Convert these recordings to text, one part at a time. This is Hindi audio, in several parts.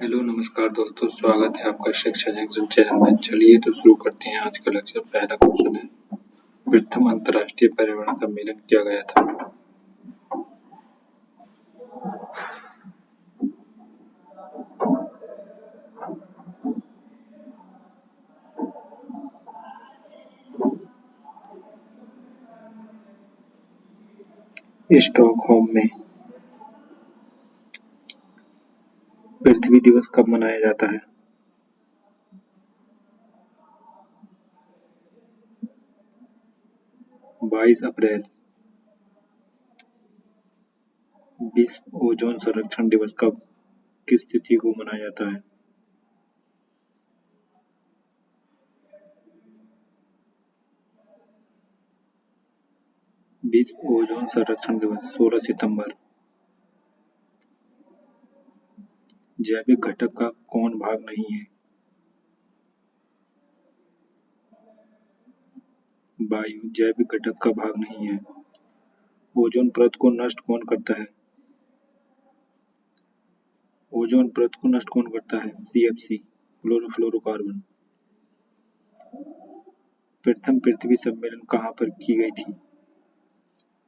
हेलो नमस्कार दोस्तों, स्वागत है आपका शिक्षा जंक्शन चैनल में। चलिए तो शुरू करते हैं आज का लेक्चर। पहला क्वेश्चन है, प्रथम अंतर्राष्ट्रीय पर्यावरण सम्मेलन किया गया था? स्टॉकहोम में। पृथ्वी दिवस कब मनाया जाता है? 22 अप्रैल। विश्व ओजोन संरक्षण दिवस कब किस तिथि को मनाया जाता है? विश्व ओजोन संरक्षण दिवस 16 सितंबर। जैविक घटक का कौन भाग नहीं है? वायु जैविक घटक का भाग नहीं है। ओजोन परत को नष्ट कौन करता है? ओजोन परत को नष्ट कौन करता है? CFC chlorofluorocarbon. प्रथम पृथ्वी सम्मेलन कहाँ पर की गई थी?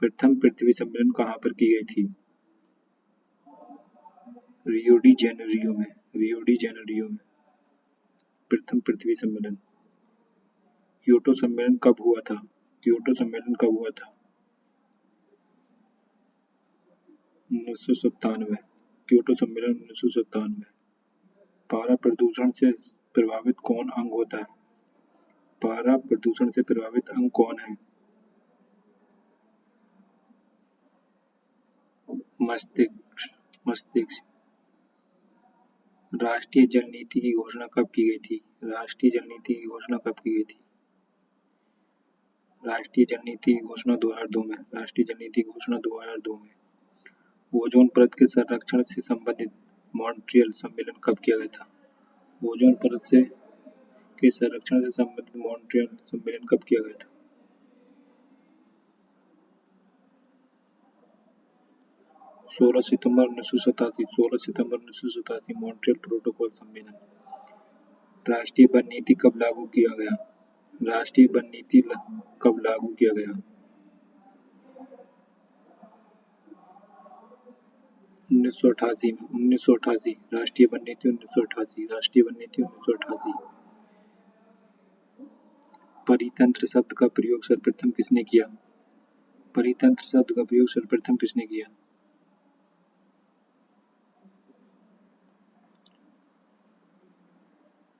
प्रथम पृथ्वी सम्मेलन कहाँ पर की गई थी? रियो डी जेनेरियो में। रियो डी जेनेरियो में प्रथम पृथ्वी सम्मेलन। क्योटो सम्मेलन कब हुआ था? क्योटो सम्मेलन कब हुआ था? 1997। क्योटो सम्मेलन 1997। पारा प्रदूषण से प्रभावित कौन अंग होता है? पारा प्रदूषण से प्रभावित अंग कौन है? मस्तिष्क। मस्तिष्क। राष्ट्रीय जल नीति की घोषणा कब की गई थी? राष्ट्रीय जल नीति की घोषणा कब की गई थी? राष्ट्रीय जल नीति की घोषणा 2002 में। राष्ट्रीय जल नीति की घोषणा 2002 में। ओजोन परत के संरक्षण से संबंधित मॉन्ट्रियल सम्मेलन कब किया गया था? ओजोन परत से के संरक्षण से संबंधित मॉन्ट्रियल सम्मेलन कब किया गया था? 16 सितंबर 1987। 16 सितंबर 1987 मॉन्ट्रियल प्रोटोकॉल सम्मेलन। राष्ट्रीय वन नीति कब लागू किया गया? राष्ट्रीय वन नीति कब लागू किया गया? 1988 में। 1988 राष्ट्रीय वन नीति 1988। राष्ट्रीय वन नीति 1988। परितंत्र शब्द का प्रयोग सर्वप्रथम किसने किया? परितंत्र शब्द का प्रयोग सर्वप्रथम किसने किया?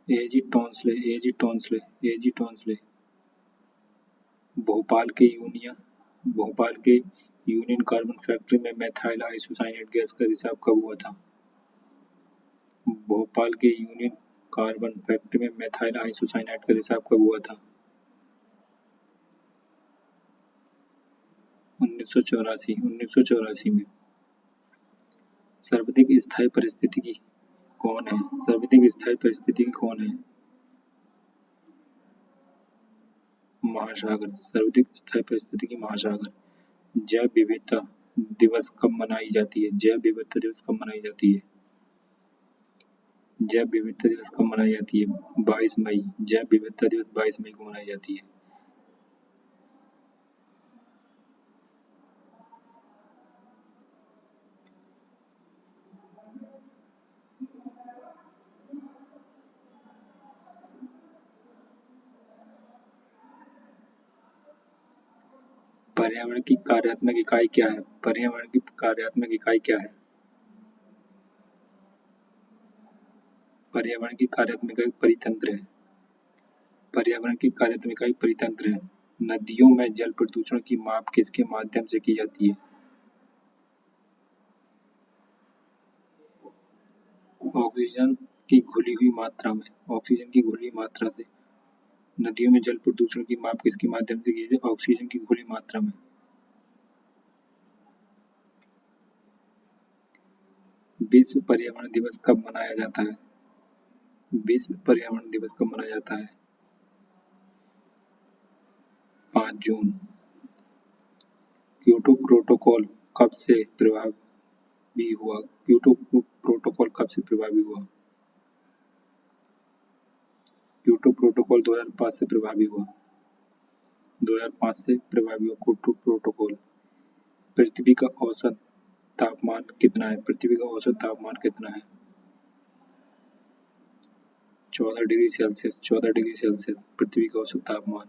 एजी टॉन्सले। एजी टॉन्सले। एजी टॉन्सले। भोपाल के यूनियन कार्बाइड फैक्ट्री में मेथाइल आइसोसाइनेट गैस का रिसाव कब हुआ था? भोपाल के यूनियन कार्बाइड फैक्ट्री में मेथाइल आइसोसाइनेट का रिसाव कब हुआ था? 1984। 1984 में। सर्वाधिक स्थायी पारिस्थितिकी कौन है? सर्वाधिक स्थायी पारिस्थितिकी कौन है? महासागर। सर्वाधिक स्थायी पारिस्थितिकी महासागर। जैव विविधता दिवस कब मनाई जाती है? जैव विविधता दिवस कब मनाई जाती है? जैव विविधता दिवस कब मनाई जाती है? 22 मई। जैव विविधता दिवस 22 मई को मनाई जाती है। पर्यावरण की कार्यात्मक इकाई क्या है? पर्यावरण की कार्यात्मक इकाई क्या है? पर्यावरण की कार्यात्मक इकाई परितंत्र है। पर्यावरण की कार्यात्मक इकाई परितंत्र है। नदियों में जल प्रदूषण की माप किसके माध्यम से की जाती है? ऑक्सीजन की घुली हुई मात्रा में। ऑक्सीजन की घुली मात्रा से। नदियों में जल प्रदूषण की माप किसके माध्यम से की जाती है? ऑक्सीजन की घुली मात्रा में। विश्व पर्यावरण दिवस कब मनाया जाता है? विश्व पर्यावरण दिवस कब मनाया जाता है? 5 जून। क्योटो प्रोटोकॉल कब से प्रभावी हुआ? क्योटो प्रोटोकॉल कब से प्रभावी हुआ? क्योटो प्रोटोकॉल 2005 से प्रभावी हुआ। 2005 से प्रभावी हुआ क्योटो प्रोटोकॉल। पृथ्वी का औसत तापमान कितना है? पृथ्वी का औसत तापमान कितना है? 14 डिग्री सेल्सियस। 14 डिग्री सेल्सियस पृथ्वी का औसत तापमान।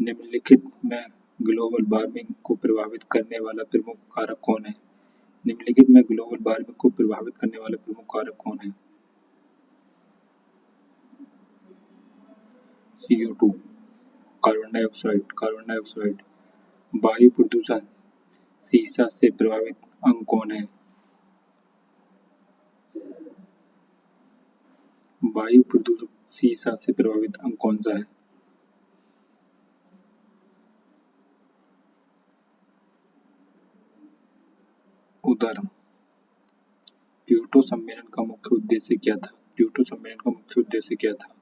निम्नलिखित में ग्लोबल वार्मिंग को प्रभावित करने वाला प्रमुख कारक कौन है? निम्नलिखित में ग्लोबल वार्मिंग को प्रभावित करने वाले प्रमुख कारक कौन है? CO2, carbon dioxide. Carbon dioxide. वायु प्रदूषण सीसा से प्रभावित अंग कौन है? वायु प्रदूषण सीसा से प्रभावित अंग कौन सा है? उदर। क्योटो सम्मेलन का मुख्य उद्देश्य क्या था? क्योटो सम्मेलन का मुख्य उद्देश्य क्या था?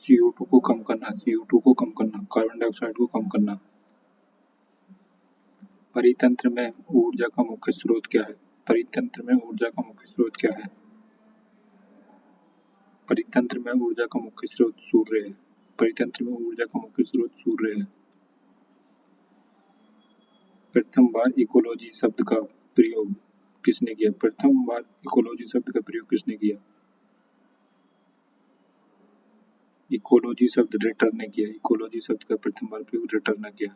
CO2 को कम करना। CO2 को कम करना। कार्बन डाइऑक्साइड को कम करना। परितंत्र में ऊर्जा का मुख्य स्रोत क्या है? परितंत्र में ऊर्जा का मुख्य स्रोत क्या है? परितंत्र में ऊर्जा का मुख्य स्रोत सूर्य है। परितंत्र में ऊर्जा का मुख्य स्रोत सूर्य है। प्रथम बार इकोलॉजी शब्द का प्रयोग किसने किया? प्रथम बार इकोलॉजी शब्द का प्रयोग किसने किया? इकोलॉजी शब्द रिटर ने किया। इकोलॉजी शब्द का प्रथम बार प्रयोग रिटर ने किया।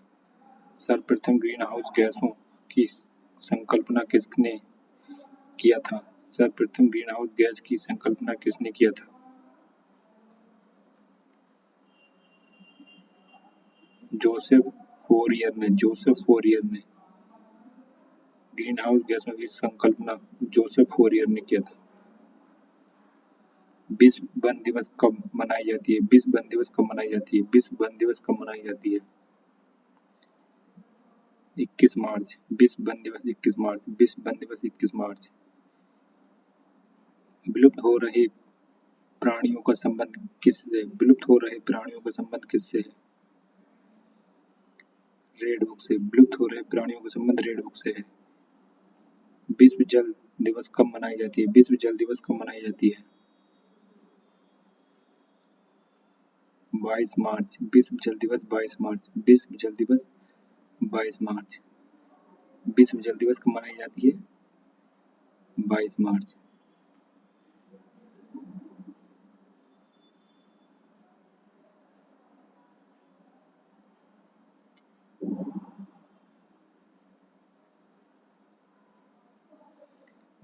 सर्वप्रथम ग्रीन हाउस गैसों की संकल्पना किसने किया था? सर्वप्रथम ग्रीन हाउस गैस की संकल्पना किसने किया था? जोसेफ फोरियर ने। जोसेफ फोरियर ने ग्रीन हाउस गैसों की संकल्पना जोसेफ फोरियर ने किया था। विश्व वन दिवस कब मनाई जाती है? विश्व वन दिवस कब मनाई जाती है? विश्व वन दिवस कब मनाई जाती है? 21 मार्च। विश्व वन दिवस 21 मार्च। विश्व वन दिवस 21 मार्च। विलुप्त हो रहे प्राणियों का संबंध किससे? विलुप्त हो रहे प्राणियों का संबंध किससे है? रेड बुक से। विलुप्त हो रहे प्राणियों का संबंध रेड बुक से है। विश्व जल दिवस कब मनाई जाती है? विश्व जल दिवस कब मनाई जाती है? 22 मार्च। विश्व जल दिवस 22 मार्च। विश्व जल दिवस 22 मार्च। विश्व जल दिवस कब मनाई जाती है? 22 मार्च।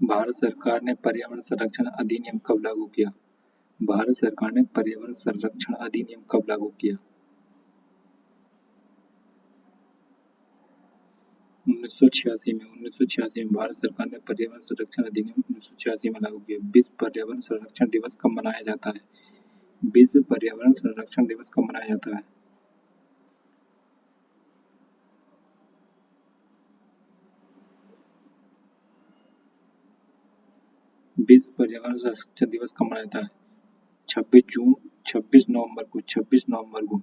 भारत सरकार ने पर्यावरण संरक्षण अधिनियम कब लागू किया? भारत सरकार ने पर्यावरण संरक्षण अधिनियम कब लागू किया? 1986 में। 1986 में भारत सरकार ने पर्यावरण संरक्षण अधिनियम 1986 में लागू किया। विश्व पर्यावरण संरक्षण दिवस कब मनाया जाता है? विश्व पर्यावरण संरक्षण दिवस कब मनाया जाता है? विश्व पर्यावरण संरक्षण दिवस कब मनाया जाता है? 26 जून 26 नवंबर को। 26 नवंबर को।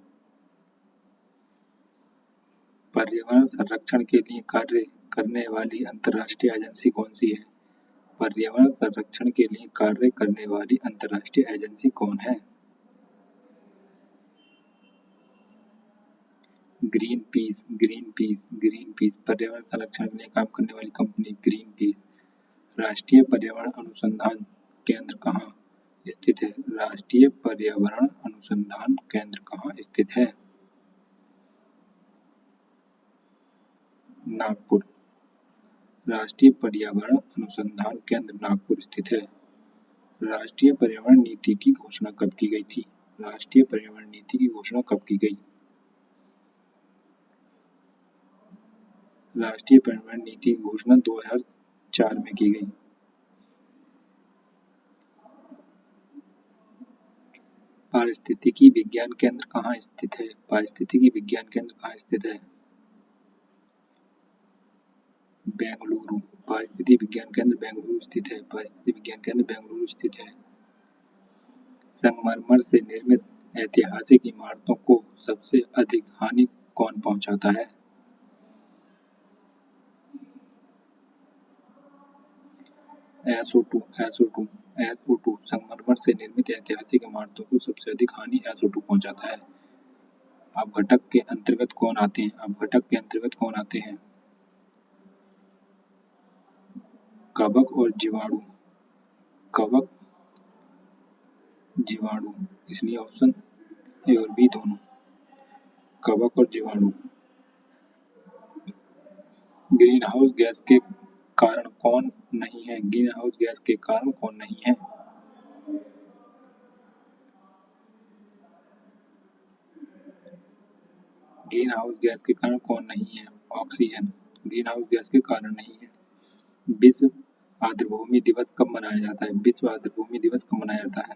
पर्यावरण संरक्षण के लिए कार्य करने वाली अंतर्राष्ट्रीय एजेंसी कौन सी है? पर्यावरण संरक्षण के लिए कार्य करने वाली अंतर्राष्ट्रीय एजेंसी कौन है? Green peas. Green peas. Green peas पर्यावरण संरक्षण के लिए काम करने वाली कंपनी ग्रीन पीस। राष्ट्रीय पर्यावरण अनुसंधान केंद्र कहाँ स्थित है? राष्ट्रीय पर्यावरण अनुसंधान केंद्र कहाँ स्थित है? नागपुर। राष्ट्रीय पर्यावरण अनुसंधान केंद्र नागपुर स्थित है। राष्ट्रीय पर्यावरण नीति की घोषणा कब की गई थी? राष्ट्रीय पर्यावरण नीति की घोषणा कब की गई? राष्ट्रीय पर्यावरण नीति की घोषणा 2004 में की गई। पारिस्थितिकी विज्ञान केंद्र कहाँ स्थित है? पारिस्थितिकी विज्ञान केंद्र कहाँ स्थित है? बेंगलुरु। पारिस्थितिकी विज्ञान केंद्र बेंगलुरु स्थित है। पारिस्थितिकी विज्ञान केंद्र बेंगलुरु स्थित है। संगमरमर से निर्मित ऐतिहासिक इमारतों को सबसे अधिक हानि कौन पहुंचाता है? SO2 SO2 SO2 संगमरमर से निर्मित ऐतिहासिक इमारतों को सबसे अधिक हानि SO2 पहुंचाता है। अपघटक के अंतर्गत कौन आते हैं? अपघटक के अंतर्गत कौन आते हैं? कवक और जीवाणु। कवक, जीवाणु, इसलिए ऑप्शन ए और बी दोनों, कवक और जीवाणु। ग्रीन हाउस गैस के कारण कौन नहीं है? ग्रीन हाउस गैस के कारण कौन नहीं है? ग्रीन हाउस गैस के कारण कौन नहीं है? ऑक्सीजन ग्रीन हाउस गैस के कारण नहीं है। विश्व आर्द्रभूमि दिवस कब मनाया जाता है? विश्व आर्द्रभूमि दिवस कब मनाया जाता है?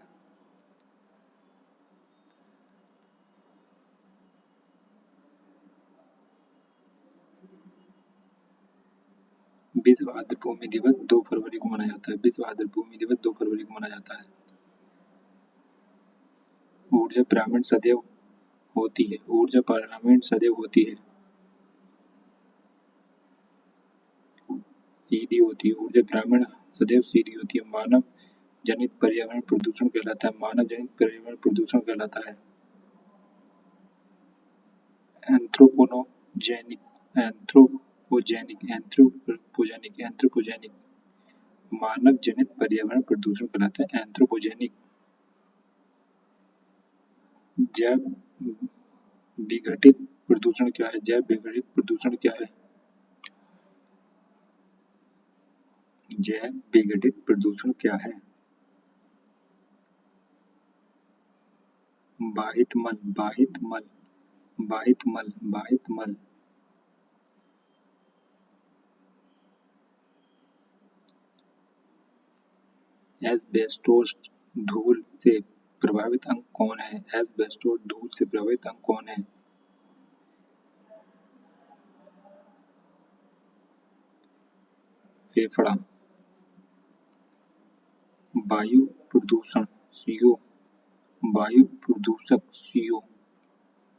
विश्व आर्द्रभूमि दिवस 2 फरवरी को मनाया जाता है। विश्व आर्द्रभूमि दिवस 2 फरवरी को मनाया जाता है। ऊर्जा पिरामिड सदैव होती है। ऊर्जा पिरामिड सदैव होती है। सीधी होती है। ऊर्जा पिरामिड सदैव सीधी होती है। मानव जनित पर्यावरण प्रदूषण कहलाता है। मानव जनित पर्यावरण प्रदूषण कहलाता है। एंथ्रोपोजेनिक एंथ्रोपोजेनिक मानव जनित पर्यावरण प्रदूषण कहलाता है एंथ्रोपोजेनिक। जैव विघटित प्रदूषण क्या है? जैव विघटित प्रदूषण क्या है? जैव विघटित प्रदूषण क्या है? बाहित मल बाहित मल बाहित मल बाहित मल। एस्बेस्टोस धूल से प्रभावित अंग कौन है? एस्बेस्टोस धूल से प्रभावित अंग कौन है? फेफड़ा। वायु प्रदूषण CO वायु प्रदूषक CO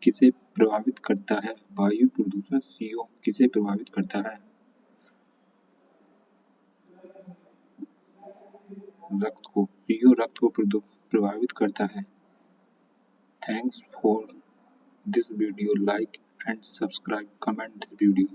किसे प्रभावित करता है? वायु प्रदूषण CO किसे प्रभावित करता है? रक्त को। CO रक्त को प्रभावित करता है। Thanks for this video. Like and subscribe. Comment this video.